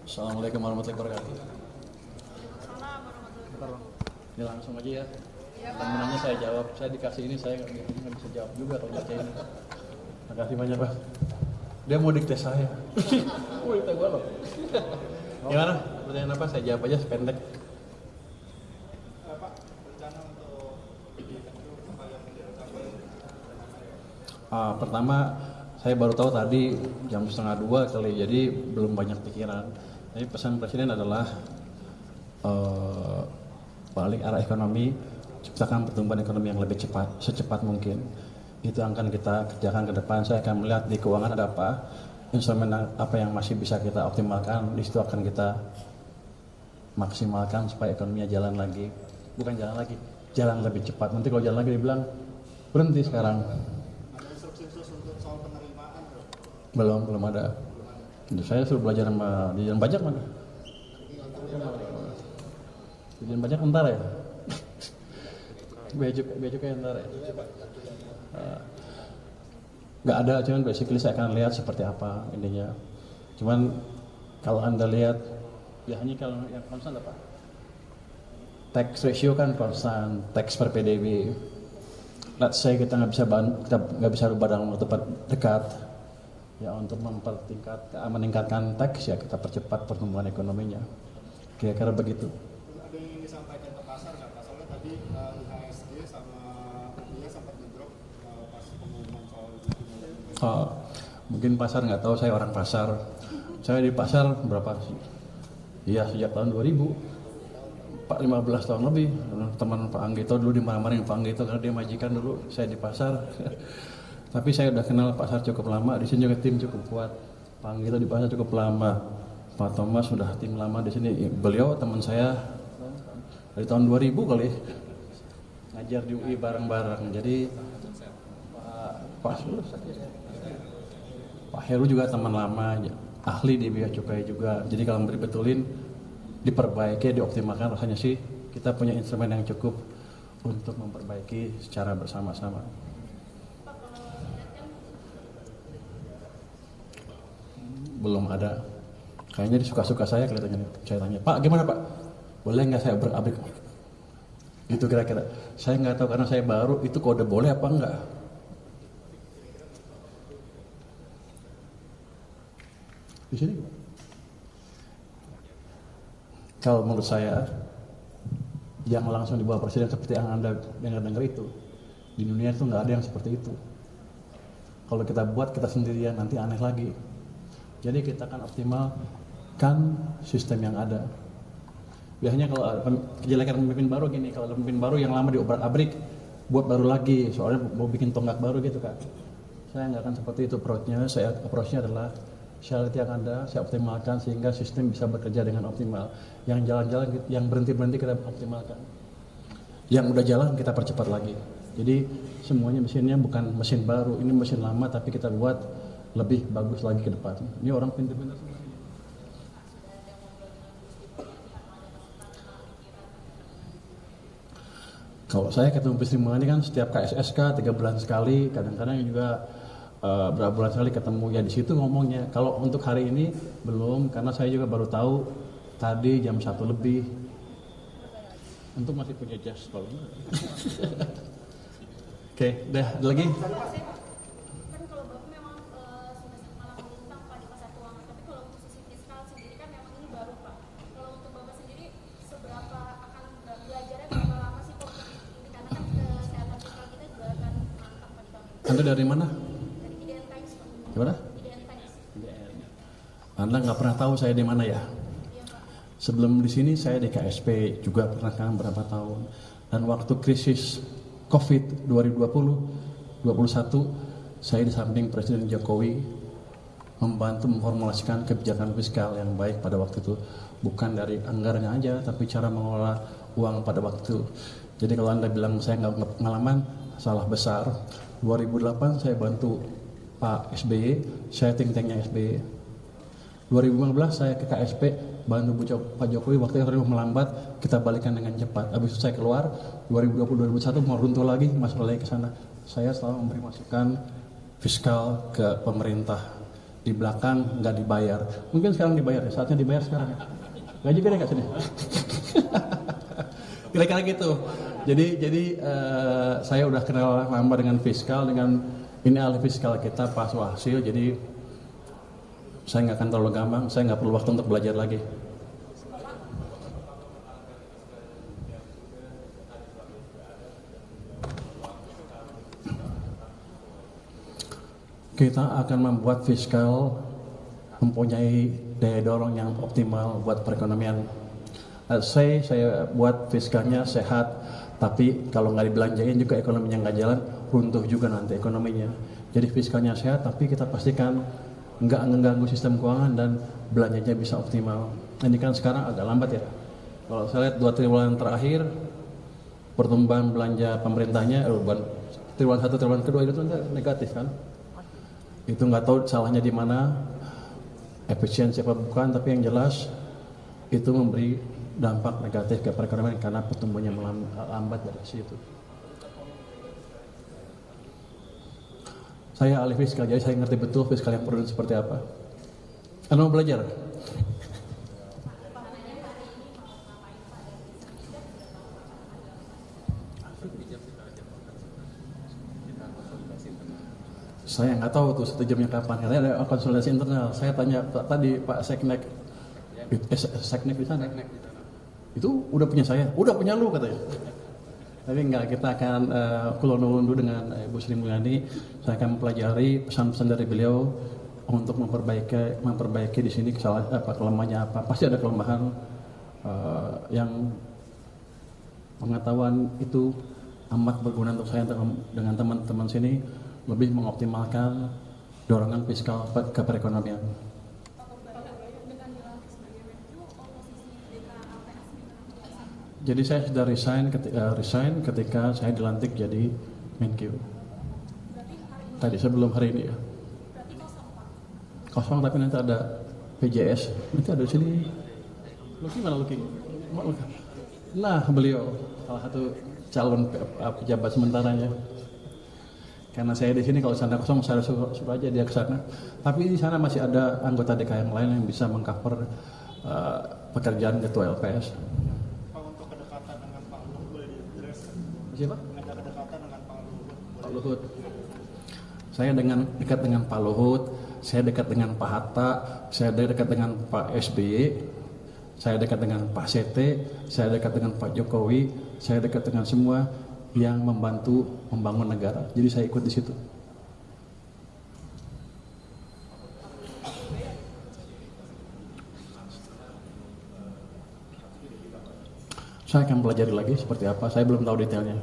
Assalamualaikum warahmatullahi wabarakatuh. Ini langsung aja ya. Temenannya saya jawab. Saya dikasih ini, saya nggak bisa jawab juga kalau baca ini. Makasih banyak Pak. Dia mau dikte saya. Wih, dikte gua loh. Gimana? Pertanyaan apa? Saya jawab aja sependek. Pertama, saya baru tahu tadi jam 1:30 kali, jadi belum banyak pikiran. Jadi pesan Presiden adalah balik arah ekonomi, ciptakan pertumbuhan ekonomi yang lebih cepat, secepat mungkin. Itu akan kita kerjakan ke depan. Saya akan melihat di keuangan ada apa, instrumen apa yang masih bisa kita optimalkan. Di situ akan kita maksimalkan supaya ekonominya jalan lagi. Bukan jalan lagi, jalan lebih cepat. Nanti kalau jalan lagi dibilang berhenti sekarang. Belum ada. Saya suruh belajar sama Dirjen Pajak mana? Dirjen Pajak ntar ya? Bea cukai ntar ya? Nggak ada, cuman basically saya akan lihat seperti apa intinya. Cuman kalau Anda lihat, ya hanya kalau yang konstan apa? Tax ratio kan konstan, tax per PDB. Let's say kita nggak bisa rubah dalam waktu dekat. Ya untuk meningkatkan tax ya kita percepat pertumbuhan ekonominya. Kira-kira begitu. Ada yang ingin disampaikan ke pasar nggak? Pasalnya tadi IHSG sama rupiah sempat ngedrop pas pengumuman soal itu. Mungkin pasar nggak tahu, saya orang pasar. Saya di pasar berapa sih? Iya sejak tahun 2000. 15 tahun lebih. Teman Pak Anggito dulu dimarah-marahin Pak Anggito karena dia majikan dulu. Saya di pasar. Tapi saya udah kenal pasar cukup lama, di sini juga tim cukup kuat. Pak Anggito di pasar cukup lama, Pak Thomas sudah tim lama di sini. Beliau teman saya dari tahun 2000 kali, ngajar di UI bareng-bareng. Jadi Pak Heru juga teman lama, ahli di bea cukai juga. Jadi kalau betulin, diperbaiki, dioptimalkan, rasanya sih kita punya instrumen yang cukup untuk memperbaiki secara bersama-sama. Belum ada. Kayaknya disuka-suka saya kelihatannya. Saya tanya, Pak gimana Pak? Boleh nggak saya abrik? Gitu kira-kira. Saya nggak tahu karena saya baru, itu kode boleh apa enggak? Di sini Pak. Kalau menurut saya, yang langsung di bawah Presiden seperti yang Anda dengar itu, di dunia itu nggak ada yang seperti itu. Kalau kita buat kita sendirian nanti aneh lagi. Jadi kita akan optimalkan sistem yang ada. Biasanya kalau kejelekan pemimpin baru gini, kalau pemimpin baru yang lama diobrak-abrik, buat baru lagi, soalnya mau bikin tonggak baru gitu kan. Saya nggak akan seperti itu approach-nya adalah saya lihat yang ada, saya optimalkan sehingga sistem bisa bekerja dengan optimal. Yang jalan-jalan, yang berhenti-berhenti kita optimalkan. Yang udah jalan kita percepat lagi. Jadi semuanya mesinnya bukan mesin baru, ini mesin lama tapi kita buat lebih bagus lagi ke depan. Ini orang pintar-pintar semua. Kalau saya ketemu Sri Mulyani kan setiap KSSK 3 bulan sekali, kadang-kadang juga berapa bulan sekali ketemu ya di situ ngomongnya. Kalau untuk hari ini belum, karena saya juga baru tahu tadi jam 1 lebih. Untuk masih punya jas kalau enggak. Oke, udah ada lagi? Anda dari mana? Dari IDN Times, Pak. Gimana? IDN Times. Anda nggak pernah tahu saya di mana ya? Iya, Pak. Sebelum di sini saya di KSP juga pernah kan berapa tahun. Dan waktu krisis COVID 2020-21, saya di samping Presiden Jokowi membantu memformulasikan kebijakan fiskal yang baik pada waktu itu. Bukan dari anggarannya aja, tapi cara mengelola uang pada waktu itu. Jadi kalau Anda bilang saya nggak pengalaman, salah besar. 2008 saya bantu Pak SBY, saya think tanknya SBY. 2015 saya ke KSP, bantu Pak Jokowi waktu yang melambat, kita balikan dengan cepat. Habis itu saya keluar, 2020-2021 mau runtuh lagi, masuk lagi ke sana. Saya selalu memberi masukan fiskal ke pemerintah. di belakang nggak dibayar. Mungkin sekarang dibayar, ya, saatnya dibayar sekarang. Gaji gede nggak sini? Kira-kira gitu. Jadi saya udah kenal lama dengan fiskal, dengan ini ahli fiskal kita Pak Suhasil. Jadi saya nggak akan terlalu gampang, saya nggak perlu waktu untuk belajar lagi. Kita akan membuat fiskal mempunyai daya dorong yang optimal buat perekonomian. Saya buat fiskalnya sehat, tapi kalau nggak dibelanjain juga ekonominya nggak jalan, runtuh juga nanti ekonominya. Jadi fiskalnya sehat, tapi kita pastikan nggak mengganggu sistem keuangan dan belanjanya bisa optimal. Ini kan sekarang agak lambat ya. Kalau saya lihat 2 triwulan terakhir, pertumbuhan belanja pemerintahnya, triwulan 1, triwulan kedua itu negatif kan. Itu nggak tahu salahnya di mana, efisiensi apa bukan, tapi yang jelas itu memberi dampak negatif ke perekonomian karena pertumbuhannya melambat dari situ. Saya ahli fiskal, jadi saya ngerti betul fiskal yang perlu seperti apa. Anda mau belajar? Saya nggak tahu tuh 1 jamnya kapan. Katanya ada konsultasi internal. Saya tanya tadi Pak Seknek, Seknek di sana. Itu udah punya saya, udah punya lu katanya. Tapi enggak, kita akan kulonulundu dengan Ibu Sri Mulyani. Saya akan mempelajari pesan-pesan dari beliau untuk memperbaiki di sini kelemahannya apa. Pasti ada kelemahan yang pengetahuan itu amat berguna untuk saya dengan teman-teman sini lebih mengoptimalkan dorongan fiskal ke perekonomian. Jadi saya sudah resign ketika saya dilantik jadi Menkyu. Tadi sebelum hari ini ya. Kosong tapi nanti ada PJS. Nanti ada di sini. Luki mana Luki? Nah beliau salah satu calon pejabat sementaranya. Karena saya di sini kalau sana kosong saya suruh aja dia ke sana. Tapi di sana masih ada anggota DK yang lain yang bisa mengcover pekerjaan ketua LPS. Siapa? Ada kedekatan dengan Pak Luhut. Saya dekat dengan Pak Luhut, saya dekat dengan Pak Hatta, saya dekat dengan Pak SBY, saya dekat dengan Pak Sete, saya dekat dengan Pak Jokowi, saya dekat dengan semua yang membantu membangun negara. Jadi saya ikut di situ. Saya akan pelajari lagi seperti apa, saya belum tahu detailnya.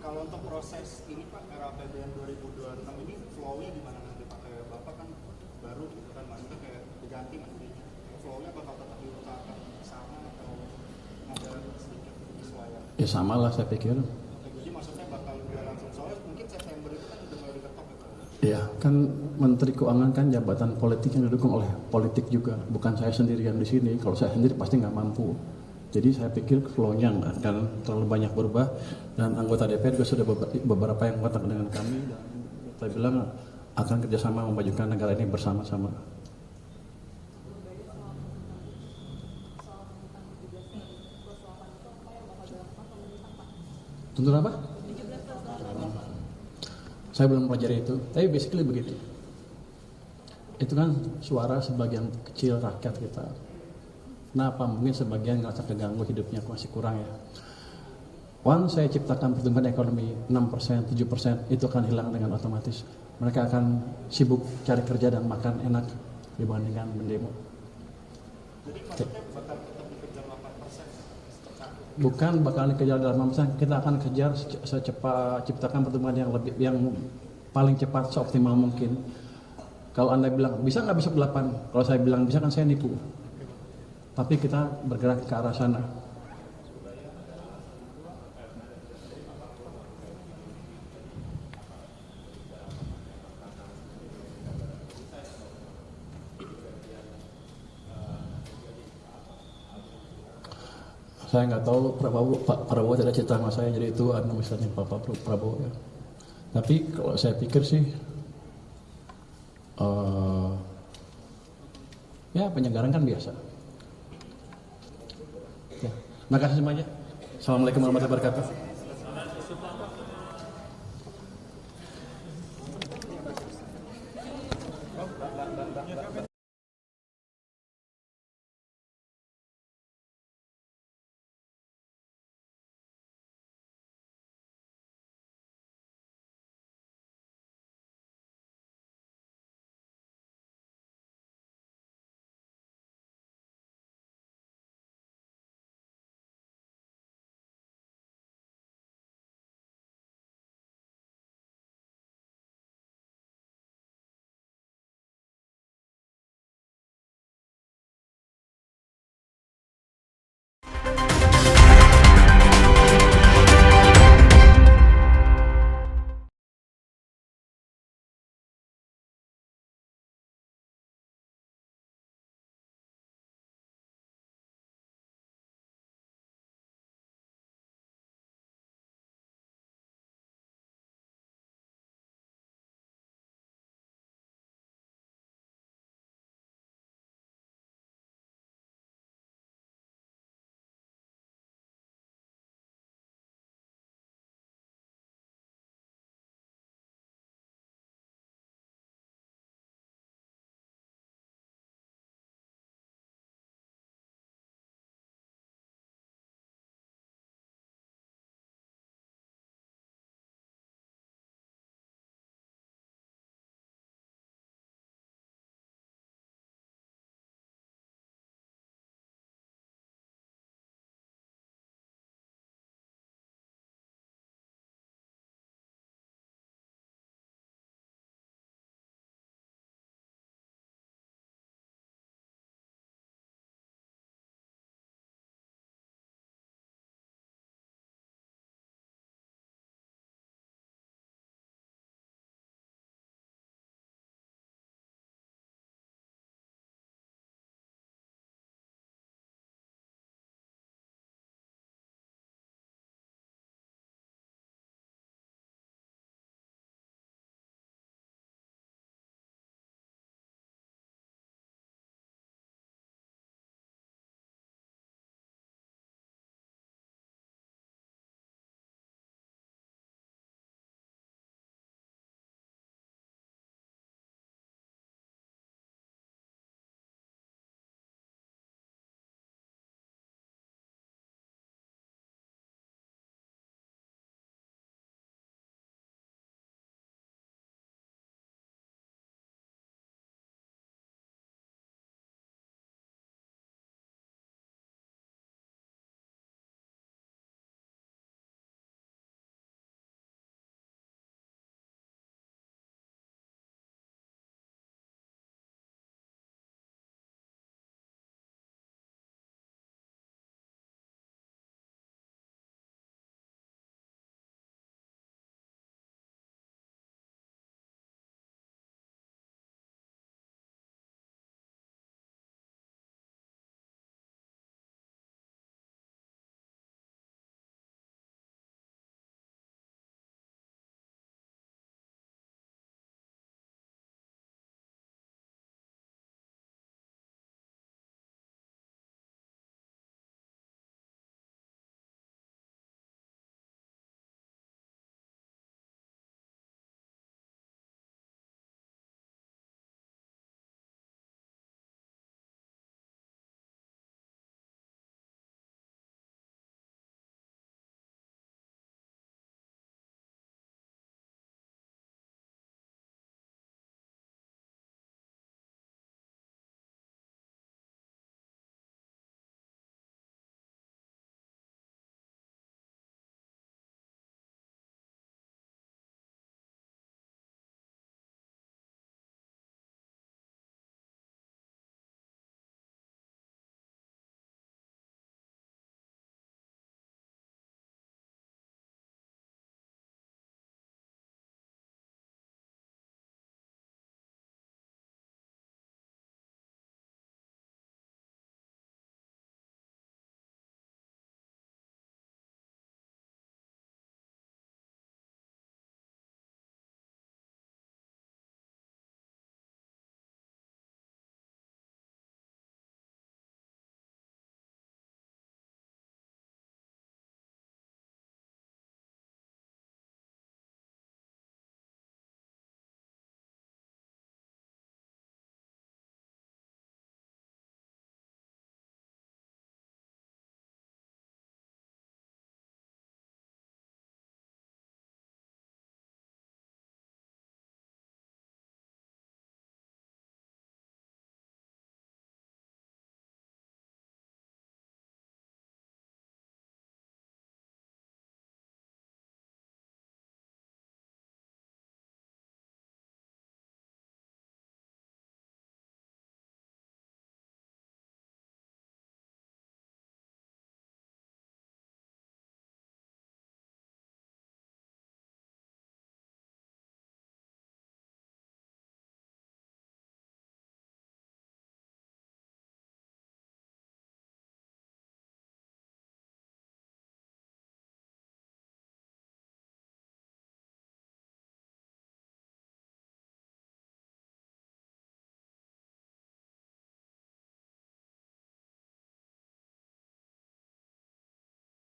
Kalau untuk proses ini Pak, RAPBN 2026 ini flow-nya gimana nanti Pak? Kayak Bapak kan baru gitu kan, maksudnya kayak diganti menterinya. Flow-nya bakal tetap diusahakan sama atau ada sedikit kesesuaian? Ya sama lah saya pikir. Jadi maksudnya bakal udah langsung, soalnya mungkin September itu kan udah mulai diketok ya Pak? Iya, kan Menteri Keuangan kan jabatan politik yang didukung oleh politik juga. Bukan saya sendirian di sini, kalau saya sendiri pasti nggak mampu. Jadi saya pikir flow-nya nggak akan terlalu banyak berubah dan anggota DPR juga sudah beberapa yang kontak dengan kami dan saya bilang akan kerjasama memajukan negara ini bersama-sama. Tuntut apa? Saya belum pelajari itu, tapi basically begitu. Itu kan suara sebagian kecil rakyat kita. Kenapa? Mungkin sebagian ngerasa keganggu hidupnya masih kurang ya. Once saya ciptakan pertumbuhan ekonomi 6%, 7%, itu akan hilang dengan otomatis. Mereka akan sibuk cari kerja dan makan enak dibandingkan mendemo. Jadi maksudnya bakal tetap dikejar 8%? Bukan bakal dikejar dalam 8%, kita akan kejar secepat ciptakan pertumbuhan yang paling cepat seoptimal mungkin. Kalau Anda bilang bisa nggak besok 8? Kalau saya bilang bisa kan saya nipu. Tapi kita bergerak ke arah sana. Saya nggak tahu Pak Prabowo tidak cerita sama saya, jadi itu misalnya Pak Prabowo ya. Tapi kalau saya pikir sih Ya penyegaran kan biasa. Ya, terima kasih semuanya. Assalamualaikum warahmatullahi wabarakatuh.